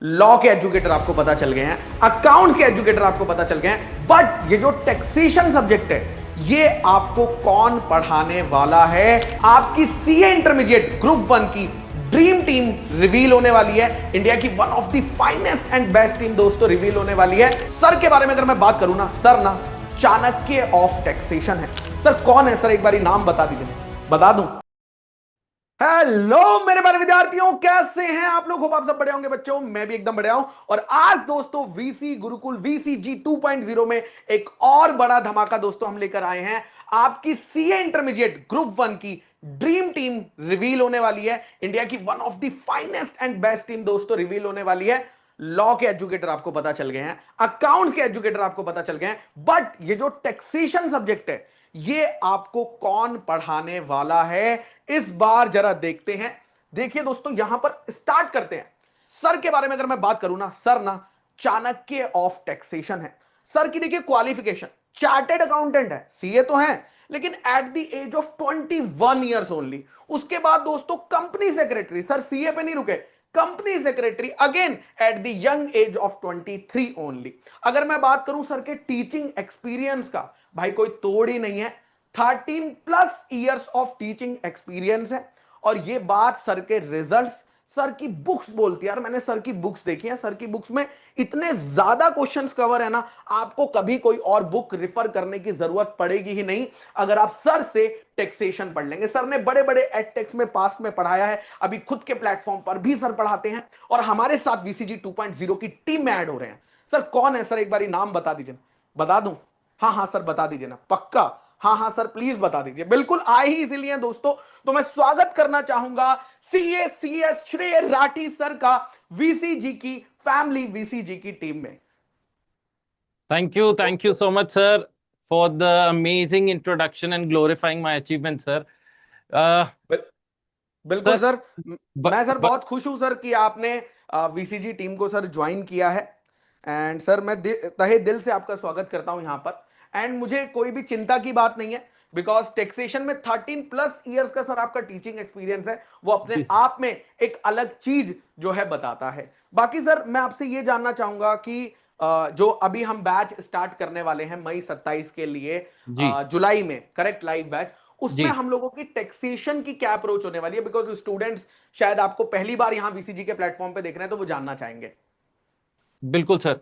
Law के educator आपको पता चल गए हैं, अकाउंट्स के एजुकेटर आपको पता चल गए हैं, बट ये जो टैक्सेशन सब्जेक्ट है ये आपको कौन पढ़ाने वाला है? आपकी सीए इंटरमीडिएट ग्रुप 1 की ड्रीम टीम रिवील होने वाली है। इंडिया की one of the finest and best team दोस्तों रिवील होने वाली है। सर के बारे में अगर मैं बात करूं ना, सर ना चाणक्य ऑफ टैक्सेशन है। सर कौन है सर, एक बार नाम बता दीजिए, बता दूं। हेलो मेरे प्यारे विद्यार्थियों, कैसे हैं आप लोग? होप आप सब बढ़िया होंगे बच्चों, मैं भी एकदम बढ़िया हूं। और आज दोस्तों वीसी गुरुकुल वीसीजी 2.0 में एक और बड़ा धमाका दोस्तों हम लेकर आए हैं। आपकी सीए इंटरमीडिएट ग्रुप 1 की ड्रीम टीम रिवील होने वाली है। इंडिया की one of the finest and best team दोस्तों रिवील होने वाली है। लॉ के एजुकेटर आपको पता चल गए हैं, अकाउंट्स के एजुकेटर आपको पता चल गए हैं, बट ये जो टैक्सेशन सब्जेक्ट है ये आपको कौन पढ़ाने वाला है इस बार जरा देखते हैं। देखिए दोस्तों, यहां पर स्टार्ट करते हैं। सर के बारे में अगर मैं बात करूं ना, सर ना चाणक्य ऑफ टैक्सेशन है। सर की देखिए क्वालिफिकेशन चार्टेड अकाउंटेंट है, सीए तो है, लेकिन at the age of 21 years only. उसके बाद दोस्तों कंपनी सेक्रेटरी, सर सीए पे नहीं रुके, company secretary again at the young age of 23 only. अगर मैं बात करूं सर के टीचिंग एक्सपीरियंस का, भाई कोई तोड़ ही नहीं है। 13+ ईयर्स ऑफ टीचिंग एक्सपीरियंस है। और ये बात सर के रिजल्ट्स, सर की बुक्स बोलती है। यार मैंने सर की बुक्स देखी है, सर की बुक्स में इतने ज्यादा क्वेश्चंस कवर है ना, आपको कभी कोई और बुक रिफर करने की जरूरत पड़ेगी ही नहीं अगर आप सर से टैक्सेशन पढ़ लेंगे। सर ने बड़े बड़े एडटेक्स में पास्ट में पढ़ाया है, अभी खुद के प्लेटफॉर्म पर भी सर पढ़ाते हैं और हमारे साथ वीसीजी 2.0 की टीम में ऐड हो रहे हैं। सर कौन है सर, एक बार नाम बता दीजिए। बता दूं? हाँ हाँ सर बता दीजिए ना, पक्का। हाँ हाँ सर प्लीज बता दीजिए। बिल्कुल आए ही इसीलिए दोस्तों, तो मैं स्वागत करना चाहूंगा सीए सीएस श्रेय राठी सर का वीसीजी की फैमिली वीसीजी की टीम में। Thank you so much, sir, for the amazing introduction and glorifying my achievement, sir. Uh, bill, बिल्कुल sir, सर। but, मैं सर but बहुत खुश हूं सर कि आपने वीसीजी टीम को सर ज्वाइन किया है। एंड सर मैं तहे दिल से आपका स्वागत करता हूं यहां पर। एंड मुझे कोई भी चिंता की बात नहीं है, बिकॉज टैक्सेशन में 13+ ईयर्स का सर आपका टीचिंग एक्सपीरियंस है, वो अपने जी आप में एक अलग चीज जो है बताता है। बाकी सर मैं आपसे ये जानना चाहूंगा कि जो अभी हम बैच स्टार्ट करने वाले हैं मई 27 के लिए, जी जुलाई में करेक्ट लाइव बैच, उसमें जी हम लोगों की टैक्सेशन की क्या अप्रोच होने वाली है? बिकॉज स्टूडेंट्स शायद आपको पहली बार यहां वीसीजी के प्लेटफॉर्म पे देख रहे हैं, तो वो जानना चाहेंगे। बिल्कुल सर।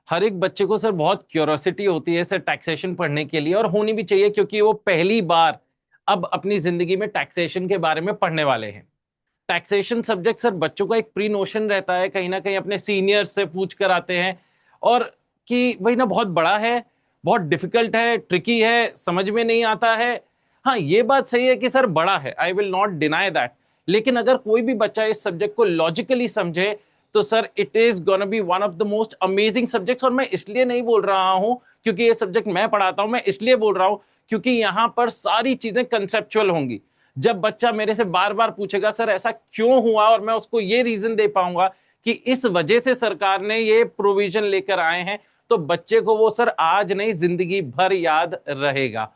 हर एक बच्चे को सर बहुत क्यूरोसिटी होती है सर टैक्सेशन पढ़ने के लिए, और होनी भी चाहिए क्योंकि वो पहली बार अब अपनी जिंदगी में टैक्सेशन के बारे में पढ़ने वाले हैं। टैक्सेशन सब्जेक्ट सर बच्चों का एक प्री नोशन रहता है, कहीं ना कहीं अपने सीनियर से पूछ कर आते हैं, और कि भाई ना बहुत बड़ा है, बहुत डिफिकल्ट है, ट्रिकी है, समझ में नहीं आता है। हाँ ये बात सही है कि सर बड़ा है, I will not deny that. लेकिन अगर कोई भी बच्चा इस सब्जेक्ट को लॉजिकली समझे तो sir it is gonna be one of the most amazing subjects. और मैं इसलिए नहीं बोल रहा हूं क्योंकि ये सब्जेक्ट मैं पढ़ाता हूं, मैं इसलिए बोल रहा हूं क्योंकि यहां पर सारी चीजें कंसेप्चुअल होंगी। जब बच्चा मेरे से बार बार पूछेगा सर ऐसा क्यों हुआ, और मैं उसको ये रीजन दे पाऊंगा कि इस वजह से सरकार ने ये प्रोविजन लेकर आए हैं, तो बच्चे को वो सर आज नहीं जिंदगी भर याद रहेगा।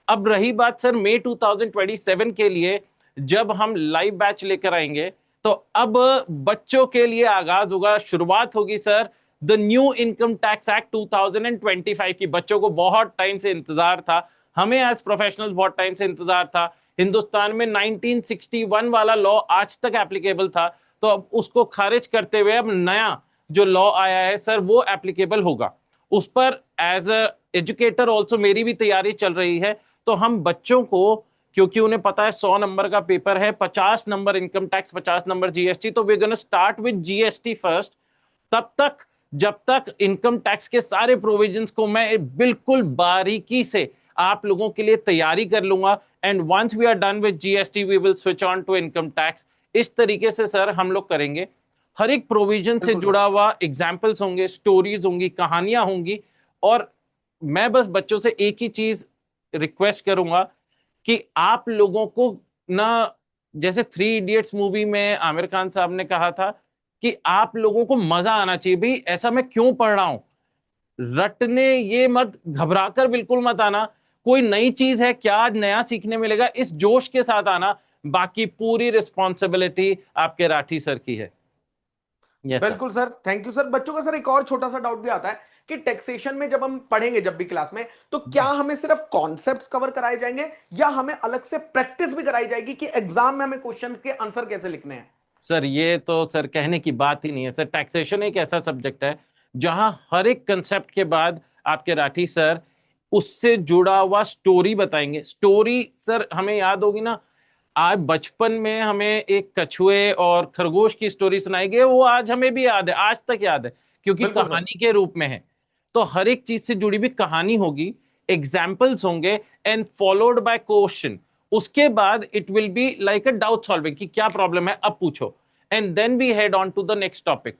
अब रही बात सर मई 2027 के लिए, जब हम लाइव बैच लेकर आएंगे तो अब बच्चों के लिए आगाज होगा, शुरुआत होगी sir the new income tax act 2025 की। बच्चों को बहुत टाइम से इंतजार था, हमें एज प्रोफेशनल्स बहुत टाइम से इंतजार था। हिंदुस्तान में 1961 वाला लॉ आज तक एप्लीकेबल था, तो अब उसको खारिज करते हुए अब नया जो लॉ आया है सर वो एप्लीकेबल होगा। उस पर एज अ एजुकेटर ऑल्सो मेरी भी तैयारी चल रही है। तो हम बच्चों को, क्योंकि उन्हें पता है 100 नंबर का पेपर है, 50 number income tax, 50 number GST, तो we gonna start with GST first. तब तक, जब तक इनकम टैक्स के सारे प्रोविजंस को मैं बिल्कुल बारीकी से आप लोगों के लिए तैयारी कर लूंगा, and once we are done with GST we will switch on to income tax. इस तरीके से सर हम लोग करेंगे। हर एक प्रोविजन से बिल्कुल सर। जुड़ा हुआ एग्जाम्पल्स होंगे, स्टोरीज होंगी, कहानियां होंगी। और मैं बस बच्चों से एक ही चीज रिक्वेस्ट करूंगा कि आप लोगों को ना, जैसे थ्री इडियट्स मूवी में आमिर खान साहब ने कहा था कि आप लोगों को मजा आना चाहिए। भाई ऐसा मैं क्यों पढ़ रहा हूं, रटने ये मत, घबराकर बिल्कुल मत आना। कोई नई चीज है, क्या आज नया सीखने मिलेगा, इस जोश के साथ आना। बाकी पूरी रिस्पॉन्सिबिलिटी आपके राठी सर की है। Yes sir. बिल्कुल सर, थैंक यू सर। बच्चों का सर एक और छोटा सा डाउट भी आता है कि टैक्सेशन में जब हम पढ़ेंगे जब भी क्लास में, तो क्या हमें सिर्फ कॉन्सेप्ट्स कवर कराए जाएंगे या हमें अलग से प्रैक्टिस भी कराई जाएगी कि एग्जाम में हमें क्वेश्चन के आंसर कैसे लिखने हैं? सर ये तो सर कहने की बात ही नहीं है सर। टैक्सेशन एक ऐसा सब्जेक्ट है जहां हर एक कंसेप्ट के बाद आपके राठी सर उससे जुड़ा हुआ स्टोरी बताएंगे। स्टोरी सर हमें याद होगी ना, आज बचपन में हमें एक कछुए और खरगोश की स्टोरी सुनाई गई, वो आज हमें भी याद है, आज तक याद है, क्योंकि बिल्कुल सर। कहानी के रूप में है। तो हर एक चीज से जुड़ी हुई कहानी होगी, एग्जाम्पल्स होंगे, एंड फॉलोड बाय क्वेश्चन। उसके बाद it will be like a doubt solving कि क्या प्रॉब्लम है अब पूछो, and then we head on to the next topic.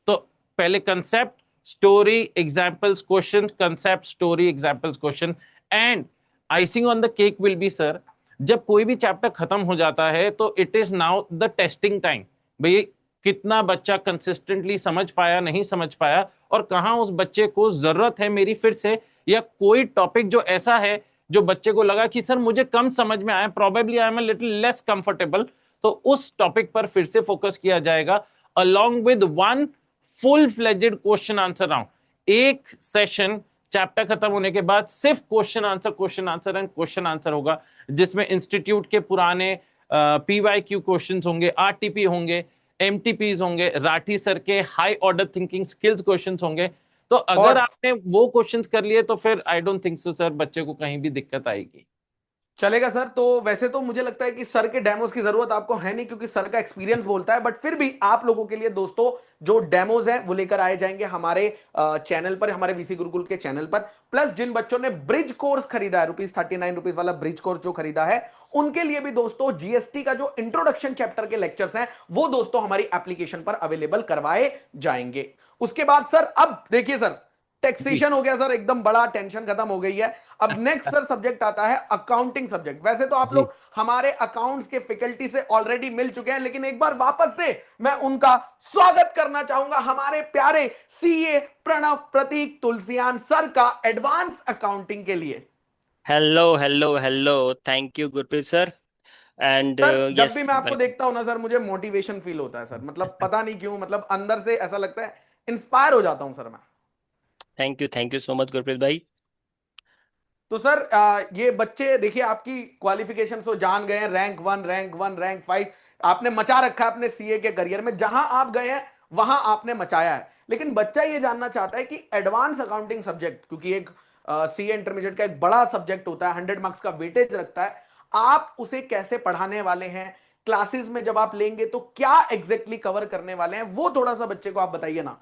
तो पहले concept, story, examples, question, concept, story, examples, question, and icing on the cake will be sir, जब कोई भी चैप्टर खत्म हो जाता है तो it is now the testing time. भाई कितना बच्चा कंसिस्टेंटली समझ पाया, नहीं समझ पाया, और कहाँ उस बच्चे को जरूरत है मेरी फिर से, या कोई टॉपिक जो ऐसा है जो बच्चे को लगा कि सर मुझे कम समझ में आया, probably I am little less comfortable, तो उस टॉपिक पर फिर से फोकस किया जाएगा along with one full fledged question answer round. एक सेशन चैप्टर खत्म होने के बाद सिर्फ question answer and question answer होगा, जिसमें इंस्टीट्यूट के पुराने पीवाईक्यू क्वेश्चंस होंगे, आरटीपी होंगे, एमटीपीज होंगे, राठी सर के high order thinking skills questions होंगे। तो अगर और आपने वो क्वेश्चंस कर लिए तो फिर I don't think so sir बच्चे को कहीं भी दिक्कत आएगी। चलेगा सर। तो वैसे तो मुझे लगता है कि सर के डेमोज की जरूरत आपको है नहीं, क्योंकि सर का एक्सपीरियंस बोलता है, बट फिर भी आप लोगों के लिए दोस्तों जो डेमोज हैं वो लेकर आए जाएंगे हमारे चैनल पर, हमारे वीसी गुरुकुल के चैनल पर। प्लस जिन बच्चों ने ब्रिज कोर्स खरीदा है, ₹39 वाला ब्रिज कोर्स जो खरीदा है, उनके लिए भी दोस्तों जीएसटी का जो इंट्रोडक्शन चैप्टर के लेक्चर्स हैं वो दोस्तों हमारी एप्लीकेशन पर अवेलेबल करवाए जाएंगे। उसके बाद सर, अब देखिए सर, जी। टैक्सेशन हो गया सर, एकदम बड़ा टेंशन खत्म हो गई है। अब नेक्स्ट सर सब्जेक्ट आता है अकाउंटिंग सब्जेक्ट। वैसे तो आप जी। लोग हमारे अकाउंट्स के फैकल्टी से ऑलरेडी मिल चुके हैं, लेकिन एक बार वापस से मैं उनका स्वागत करना चाहूंगा, हमारे प्यारे सीए प्रणव प्रतीक तुलसियान सर का एडवांस अकाउंटिंग के लिए। Hello hello hello. Thank you Gurpreet sir. And sir जब भी यस मैं आपको वेलकम। देखता हूं ना सर, मुझे मोटिवेशन फील होता है सर, मतलब पता नहीं क्यों, मतलब अंदर से ऐसा लगता है, इंस्पायर हो जाता हूं सर मैं। Thank you so much Gurpreet भाई। तो सर ये बच्चे देखिए आपकी क्वालिफिकेशन तो जान गए हैं, रैंक 1, रैंक 1, रैंक 5, आपने मचा रखा है अपने सीए के करियर में, जहां आप गए हैं वहां आपने मचाया है। लेकिन बच्चा ये जानना चाहता है कि एडवांस अकाउंटिंग सब्जेक्ट, क्योंकि एक सीए इंटरमीडिएट का एक बड़ा सब्जेक्ट होता है, 100 मार्क्स का वेटेज रखता है, आप उसे कैसे पढ़ाने वाले हैं, क्लासेस में जब आप लेंगे तो क्या एग्जैक्टली कवर करने वाले हैं, वो थोड़ा सा बच्चे को आप बताइए ना।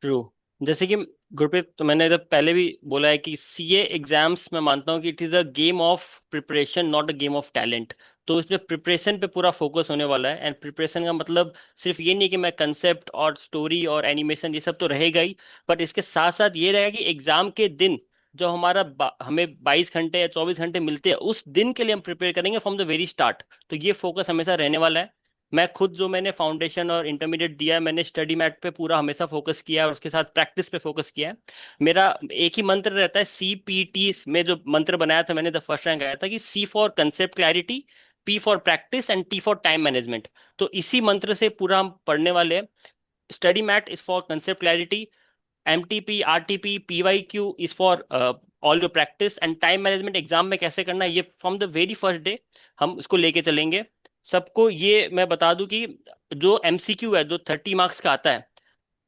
ट्रू। जैसे कि गुरप्रीत, तो मैंने इधर पहले भी बोला है कि सीए एग्जाम्स मैं मानता हूँ कि it is a game of preparation, not a game of talent. तो इसमें प्रिपरेशन पे पूरा फोकस होने वाला है। एंड प्रिपरेशन का मतलब सिर्फ ये नहीं कि मैं कंसेप्ट और स्टोरी और एनिमेशन ये सब तो रहेगा ही, बट इसके साथ साथ ये रहेगा कि एग्जाम के दिन जो हमें 22 घंटे या 24 घंटे मिलते हैं, उस दिन के लिए हम प्रिपेयर करेंगे फ्रॉम द वेरी स्टार्ट। तो ये फोकस हमेशा रहने वाला है। मैं खुद जो मैंने फाउंडेशन और इंटरमीडिएट दिया है, मैंने स्टडी मैट पे पूरा हमेशा फोकस किया है और उसके साथ प्रैक्टिस पे फोकस किया है। मेरा एक ही मंत्र रहता है, सीपीटी में जो मंत्र बनाया था मैंने, द फर्स्ट रैंक आया था कि C for concept clarity, P for practice and T for time management. तो इसी मंत्र से पूरा हम पढ़ने वाले हैं। Study mat is for concept clarity, MTP, RTP, PYQ is for all your practice, and time management exam में कैसे करना है ये from the very first day हम इसको लेके चलेंगे सबको। ये मैं बता दूं कि जो एमसीक्यू है जो 30 मार्क्स का आता है,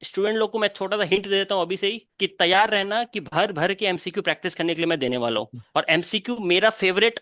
स्टूडेंट लोग को मैं छोटा सा हिंट दे देता हूँ अभी से ही कि तैयार रहना कि भर भर के एमसीक्यू प्रैक्टिस करने के लिए मैं देने वाला हूँ। और एमसीक्यू मेरा फेवरेट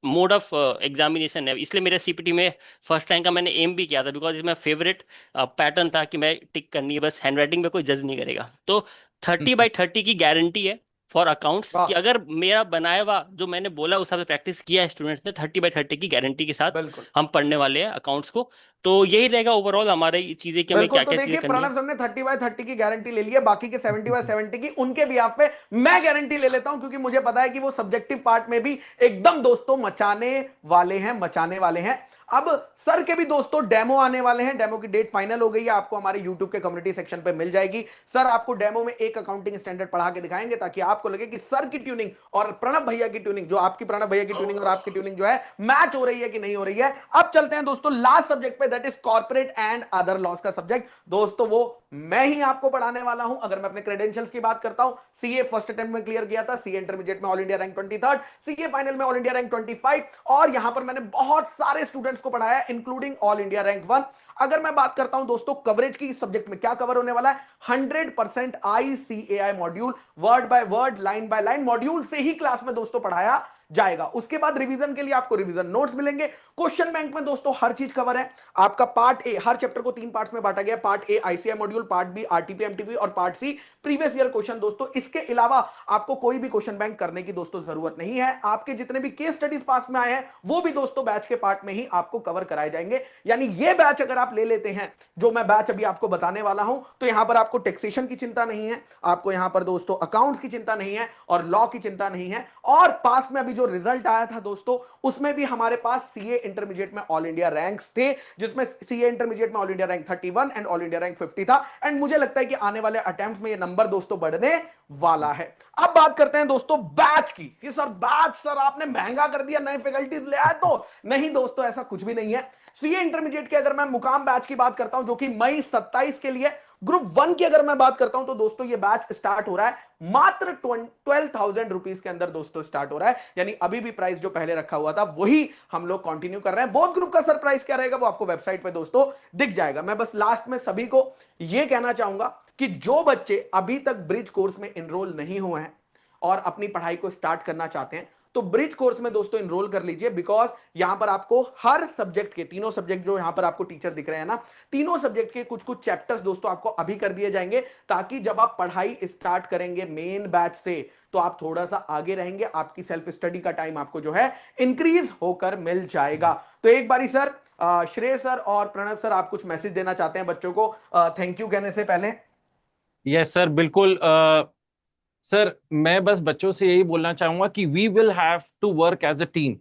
मोड ऑफ एग्जामिनेशन है, इसलिए मेरे सीपीटी में फर्स्ट रैंक का मैंने एम भी किया था, बिकॉज इसमें फेवरेट पैटर्न था कि मैं टिक करनी है बस, हैंडराइटिंग में कोई जज नहीं करेगा। तो 30/30 की गारंटी है फॉर अकाउंट्स कि वाह। अगर मेरा बनाया हुआ जो मैंने बोला उस हिसाब से प्रैक्टिस किया है स्टूडेंट्स ने, 30/30 की गारंटी के साथ बिल्कुल हम पढ़ने वाले हैं अकाउंट्स को। तो यही रहेगा ओवरऑल हमारी चीजें कि हमें बिल्कुल। क्या तो क्या चीजें देखिए करनी है। प्रणव सर ने 30/30 की गारंटी ले ली है, बाकी के 70/70 की उनके भी आप पे मैं गारंटी ले लेता हूं, क्योंकि मुझे पता है कि वो सब्जेक्टिव पार्ट में भी एकदम दोस्तों मचाने वाले हैं, मचाने वाले हैं। अब सर के भी दोस्तों डेमो आने वाले हैं, डेमो की डेट फाइनल हो गई है, आपको हमारे यूट्यूब के कम्युनिटी सेक्शन पे मिल जाएगी। सर आपको डेमो में एक अकाउंटिंग स्टैंडर्ड पढ़ा के दिखाएंगे, ताकि आपको लगे कि सर की ट्यूनिंग और प्रणव भैया की ट्यूनिंग, जो आपकी प्रणव भैया की ट्यूनिंग और आपकी ट्यूनिंग जो है मैच हो रही है कि नहीं हो रही है। अब चलते हैं दोस्तों लास्ट सब्जेक्ट पे, पे, that is corporate and other laws का सब्जेक्ट दोस्तों, वो मैं ही आपको पढ़ाने वाला हूं। अगर मैं अपने क्रेडेंशियल्स की बात करता हूं, सीए फर्स्ट अटेम्प्ट में क्लियर किया था, सीए इंटरमीडिएट में all India rank 23rd, CA final में ऑल इंडिया रैंक 25, और यहां पर मैंने बहुत सारे स्टूडेंट्स को पढ़ाया इंक्लूडिंग ऑल इंडिया रैंक 1। अगर मैं बात करता हूं दोस्तों कवरेज की, इस सब्जेक्ट में क्या कवर होने वाला है, 100% ICAI module, word by word, line by line module से ही क्लास में दोस्तों पढ़ाया जाएगा। उसके बाद रिवीजन के लिए आपको रिवीजन नोट्स मिलेंगे। क्वेश्चन बैंक में दोस्तों हर चीज कवर है। आपका पार्ट ए, हर चैप्टर को 3 पार्ट्स में बांटा गया, part A ICI module, part B RTP MTP और part C previous year question दोस्तों। इसके अलावा आपको कोई भी क्वेश्चन बैंक करने की दोस्तों जरूरत नहीं है। आपके जितने भी केस स्टडीज पास में आए हैं वो भी दोस्तों बैच के पार्ट में ही आपको कवर कराए जाएंगे। यानी ये बैच अगर आप ले लेते हैं, जो मैं बैच अभी आपको बताने वाला हूं, तो यहां पर आपको टैक्सेशन की चिंता नहीं है, आपको यहां पर दोस्तों अकाउंट्स की चिंता नहीं है और लॉ की चिंता नहीं है। और पास में अभी जो रिजल्ट आया था दोस्तों, उसमें भी हमारे पास सीए इंटरमीडिएट में ऑल इंडिया रैंक्स थे, जिसमें सीए इंटरमीडिएट में all India rank 31 and all India rank 50 था। एंड मुझे लगता है कि आने वाले अटेम्प्ट में ये नंबर दोस्तों बढ़ने वाला है। अब बात करते हैं दोस्तों बैच की, कि सर बैच सर आपने महंगा कर दिया, नए फैकल्टीज ले आए, तो नहीं दोस्तों, ऐसा कुछ भी नहीं है। सीए इंटरमीडिएट के अगर मैं मुकाम बैच की बात करता हूं, जो कि मई 27 के लिए, ग्रुप 1 की अगर मैं बात करता हूं, तो दोस्तों ये बैच स्टार्ट हो रहा है मात्र 12,000 रुपीज के अंदर दोस्तों स्टार्ट हो रहा है। यानी अभी भी प्राइस जो पहले रखा हुआ था वही हम लोग कंटिन्यू कर रहे हैं। बोथ ग्रुप का सर प्राइस क्या रहेगा वो आपको वेबसाइट पे दोस्तों दिख जाएगा। मैं बस लास्ट में सभी को यह कहना चाहूंगा कि जो बच्चे अभी तक ब्रिज कोर्स में एनरोल नहीं हुए हैं और अपनी पढ़ाई को स्टार्ट करना चाहते हैं, तो ब्रिज कोर्स में दोस्तों एनरोल कर लीजिए। बिकॉज यहां पर आपको हर सब्जेक्ट के, तीनों सब्जेक्ट जो यहां पर आपको टीचर दिख रहे हैं ना, तीनों सब्जेक्ट के कुछ कुछ चैप्टर्स दोस्तों आपको अभी कर दिए जाएंगे, ताकि जब आप पढ़ाई स्टार्ट करेंगे मेन बैच से, तो आप थोड़ा सा आगे रहेंगे, आपकी सेल्फ स्टडी का टाइम आपको जो है इंक्रीज होकर मिल जाएगा। तो एक बारी सर श्रेय सर और प्रणव सर, आप कुछ मैसेज देना चाहते हैं बच्चों को थैंक यू कहने से पहले? यस सर, बिल्कुल। सर मैं बस बच्चों से यही बोलना चाहूंगा कि we will have to work as a team.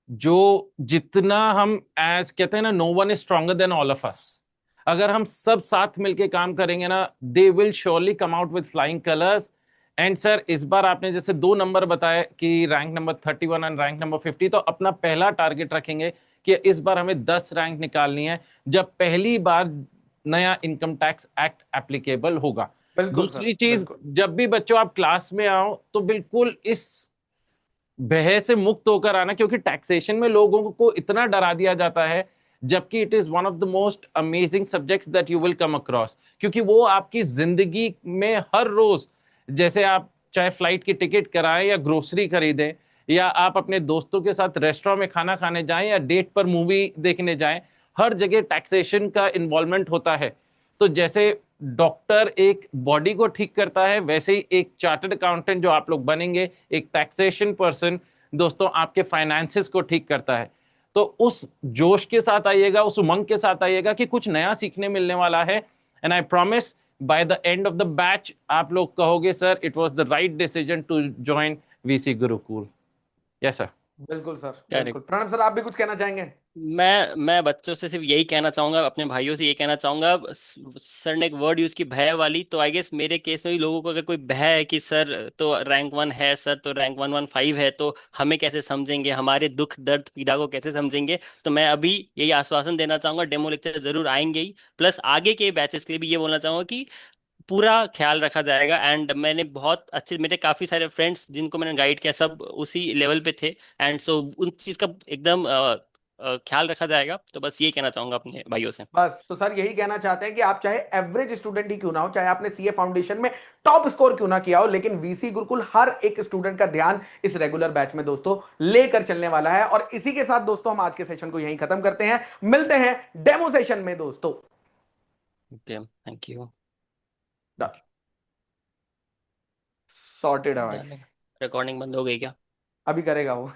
जो जितना हम एज कहते हैं ना, no one is stronger than all of us. अगर हम सब साथ मिलके काम करेंगे ना, they will surely come out with flying colours. And sir इस बार आपने जैसे 2 नंबर बताए कि rank number 31 and rank number 50, तो अपना पहला टारगेट रखेंगे कि इस बार हमें 10 रैंक निकालनी है, जब पहली बार नया इनकम टैक्स एक्ट एप्लीकेबल होगा। बिल्कुल सर, दूसरी चीज, बिल्कुल। जब भी बच्चों आप क्लास में आओ तो बिल्कुल इस भय से मुक्त होकर आना, क्योंकि टैक्सेशन में लोगों को इतना डरा दिया जाता है, जबकि it is one of the most amazing subjects that you will come across. क्योंकि वो आपकी जिंदगी में हर रोज, जैसे आप चाहे फ्लाइट की टिकट कराएं या ग्रोसरी खरीदें, या आप अपने दोस्तों के साथ रेस्टोरेंट में खाना खाने जाएं या डेट पर मूवी देखने जाएं, हर जगह टैक्सेशन का इन्वॉल्वमेंट होता है। तो जैसे डॉक्टर एक बॉडी को ठीक करता है, वैसे ही एक चार्टर्ड अकाउंटेंट जो आप लोग बनेंगे, एक टैक्सेशन पर्सन दोस्तों आपके फाइनेंसेस को ठीक करता है। तो उस जोश के साथ आइएगा, उस उमंग के साथ आइएगा कि कुछ नया सीखने मिलने वाला है। And I promise by the end of the batch आप लोग कहोगे sir it was the right decision to join VC Gurukul. Yes sir. बिल्कुल सर, करेक्ट। बिल्कुल। प्रणव सर, आप भी कुछ कहना चाहेंगे? मैं बच्चों से सिर्फ यही कहना चाहूंगा, अपने भाइयों से ये कहना चाहूंगा। सर ने एक वर्ड यूज की, भय वाली, तो आई गेस मेरे केस में भी लोगों को अगर कोई भय है कि सर तो रैंक 1 है, सर तो रैंक 115 है, तो हमें कैसे समझेंगे, हमारे दुख दर्द पीड़ा को कैसे समझेंगे, तो मैं अभी यही आश्वासन देना चाहूंगा, डेमो लेक्चर जरूर आएंगे ही। प्लस आगे के बैचेस के लिए भी ये बोलना चाहूंगा कि पूरा ख्याल रखा जाएगा। एंड मैंने बहुत अच्छे, मेरे काफी सारे फ्रेंड्स जिनको मैंने गाइड किया, सब उसी लेवल पे थे। एंड सो उन चीज का एकदम ख्याल रखा जाएगा। तो बस ये कहना चाहूंगा अपने भाइयों से। बस तो सर यही कहना चाहते हैं कि आप चाहे एवरेज स्टूडेंट ही क्यों ना हो, चाहे आपने सीए फाउंडेशन में टॉप स्कोर क्यों ना किया हो, लेकिन वीसी गुरुकुल हर एक स्टूडेंट का ध्यान इस रेगुलर बैच में दोस्तों लेकर चलने वाला है। और इसी के साथ दोस्तों हम आज के सेशन को यहीं खत्म करते हैं। मिलते हैं डेमो सेशन में दोस्तों। Okay, thank you. सॉर्टेड है भाई। रिकॉर्डिंग बंद हो गई क्या? अभी करेगा वो